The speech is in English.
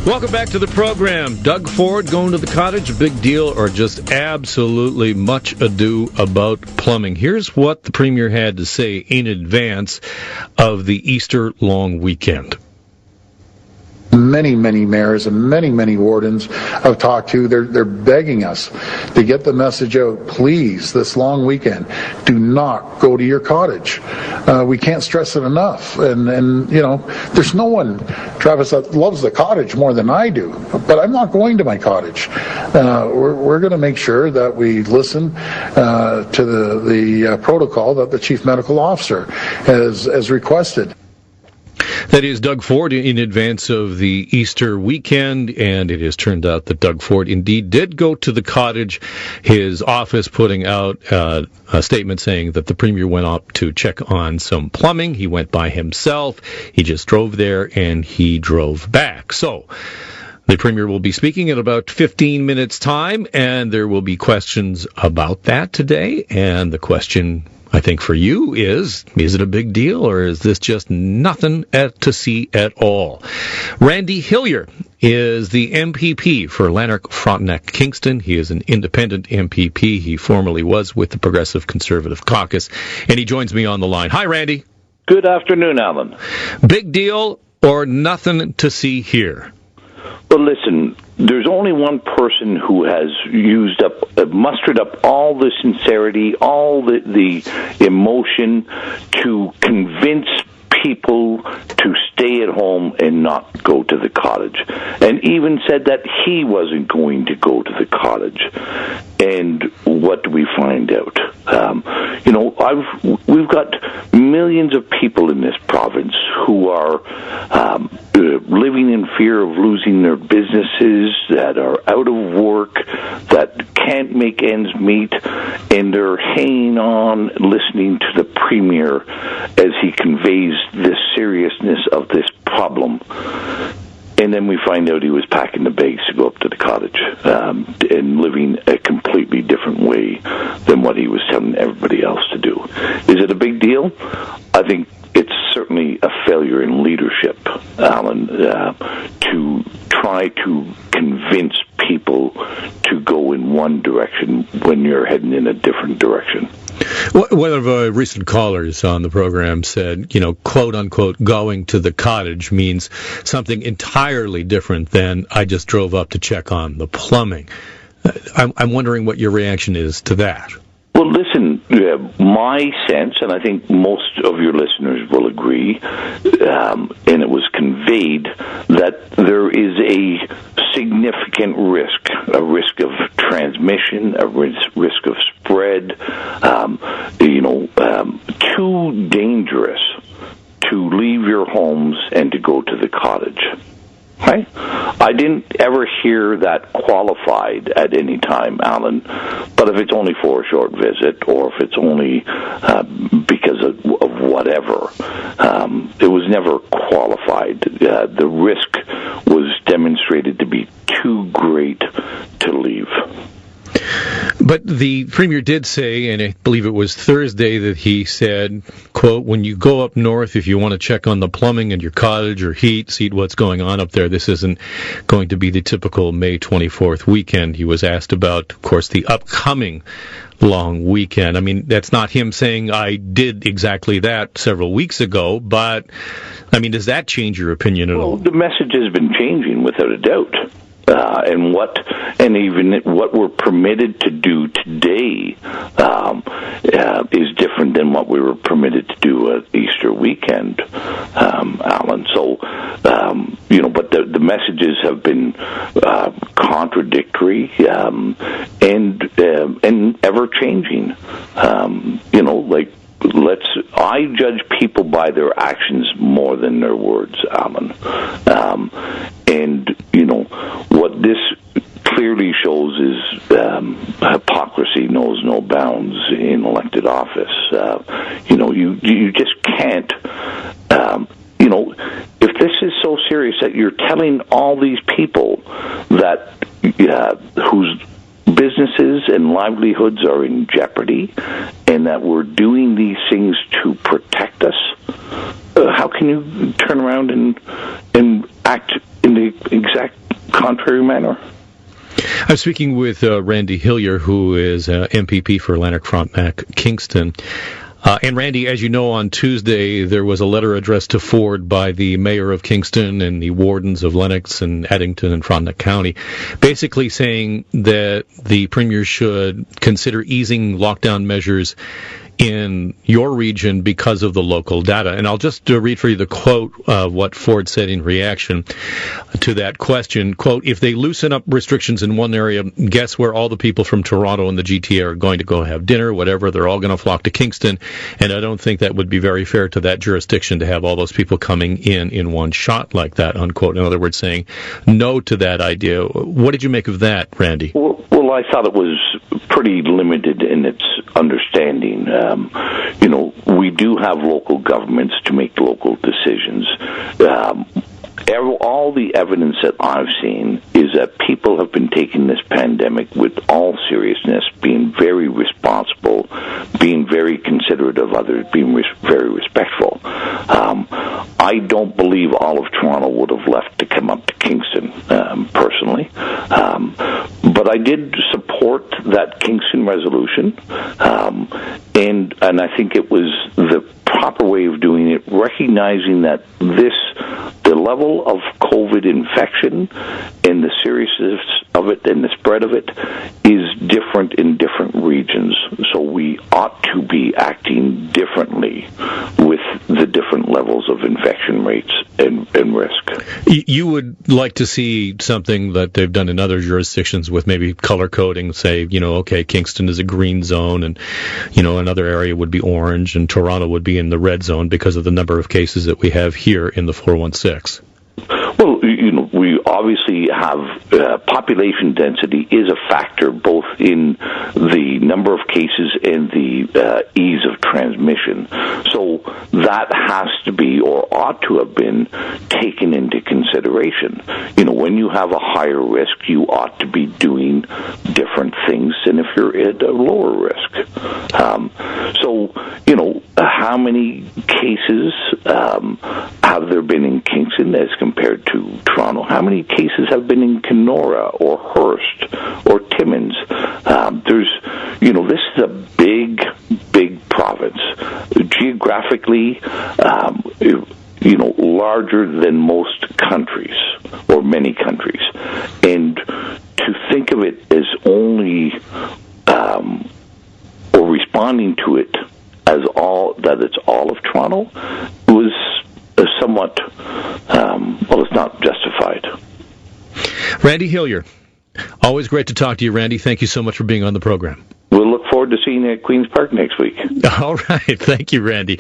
Welcome back to the program. Doug Ford going to the cottage, a big deal or just absolutely much ado about plumbing? Here's what the Premier had to say in advance of the Easter long weekend. Many mayors and many wardens I've talked to, they're begging us to get the message out. Please, this long weekend, do not go to your cottage. We can't stress it enough. And you know, there's no one, Travis, that loves the cottage more than I do. But I'm not going to my cottage. We're going to make sure that we listen to the protocol that the Chief Medical Officer has requested. That is Doug Ford in advance of the Easter weekend, and it has turned out that Doug Ford indeed did go to the cottage. His office putting out a statement saying that the Premier went up to check on some plumbing. He went by himself. He just drove there, and he drove back. So the Premier will be speaking in about 15 minutes' time, and there will be questions about that today. And the question, I think, for you is it a big deal, or is this just nothing to see at all? Randy Hillier is the MPP for Lanark, Frontenac, Kingston. He is an independent MPP. He formerly was with the Progressive Conservative Caucus, and he joins me on the line. Hi, Randy. Good afternoon, Alan. Big deal or nothing to see here? Well, listen, there's only one person who has mustered up all the sincerity, all the emotion to convince people to stay at home and not go to the cottage, and even said that he wasn't going to go to the cottage. And what do we find out? We've got millions of people in this province who are living in fear of losing their businesses, that are out of work, that can't make ends meet, and they're hanging on, listening to the Premier as he conveys the seriousness of this problem. And then we find out he was packing the bags to go up to the cottage and living a completely different way than what he was telling everybody else to do. Is it a big deal? I think it's certainly a failure in leadership, Alan, to try to convince people to go in one direction when you're heading in a different direction. One of our recent callers on the program said, quote unquote, going to the cottage means something entirely different than I just drove up to check on the plumbing. I'm wondering what your reaction is to that. Well, listen, my sense, and I think most of your listeners will agree, and it was conveyed, that there is a significant risk, a risk of transmission, a risk of spread, too dangerous to leave your homes and to go to the cottage. Right? I didn't ever hear that qualified at any time, Alan, but if it's only for a short visit, or if it's only because of whatever, it was never qualified. The risk was demonstrated to be too great to leave. But the Premier did say, and I believe it was Thursday, that he said, quote, when you go up north, if you want to check on the plumbing in your cottage or see what's going on up there, this isn't going to be the typical May 24th weekend. He was asked about, of course, the upcoming long weekend. I mean, that's not him saying I did exactly that several weeks ago, but, I mean, does that change your opinion at all? Well, the message has been changing without a doubt. And even what we're permitted to do today is different than what we were permitted to do at Easter weekend, Alan. So, but the messages have been contradictory and ever changing. I judge people by their actions more than their words, Alan. What this clearly shows is hypocrisy knows no bounds in elected office. You just can't. If this is so serious that you're telling all these people that whose businesses and livelihoods are in jeopardy, and that we're doing these things to protect us, how can you turn around and act in the exact contrary manner. I'm speaking with Randy Hillier, who is MPP for Lanark-Frontenac-Kingston. And Randy, as you know, on Tuesday there was a letter addressed to Ford by the mayor of Kingston and the wardens of Lennox and Addington and Frontenac County, basically saying that the premier should consider easing lockdown measures in your region because of the local data. And I'll just read for you the quote of what Ford said in reaction to that question. Quote, if they loosen up restrictions in one area, guess where all the people from Toronto and the GTA are going to go have dinner, whatever. They're all going to flock to Kingston. And I don't think that would be very fair to that jurisdiction to have all those people coming in one shot like that, unquote. In other words, saying no to that idea. What did you make of that, Randy? Well, I thought it was pretty limited in its understanding. We do have local governments to make local decisions. All the evidence that I've seen is that people have been taking this pandemic with all seriousness, being very responsible, being very considerate of others, being very respectful. I don't believe all of Toronto would have left to come up to Kingston, personally. But I did support that Kingston resolution, and I think it was the proper way of doing it, recognizing that the level of COVID infection and the seriousness of it and the spread of it is different in different regions. So we ought to be acting differently with the different levels of infection rates and risk. You would like to see something that they've done in other jurisdictions with maybe color coding, say, okay, Kingston is a green zone and, another area would be orange and Toronto would be in the red zone because of the number of cases that we have here in the 416. Well, we obviously have population density is a factor both in the number of cases and the ease of transmission. So that has to be or ought to have been taken into consideration. When you have a higher risk, you ought to be doing different things than if you're at a lower risk. How many cases have there been in Kingston as compared to Toronto? How many cases have been in Kenora or Hearst or Timmins? This is a big province. Geographically, larger than most countries or many countries. And to think of it as only or responding to it as it's all of Toronto was somewhat it's not justified. Randy Hillier, always great to talk to you, Randy. Thank you so much for being on the program. We'll look forward to seeing you at Queen's Park next week. All right. Thank you, Randy.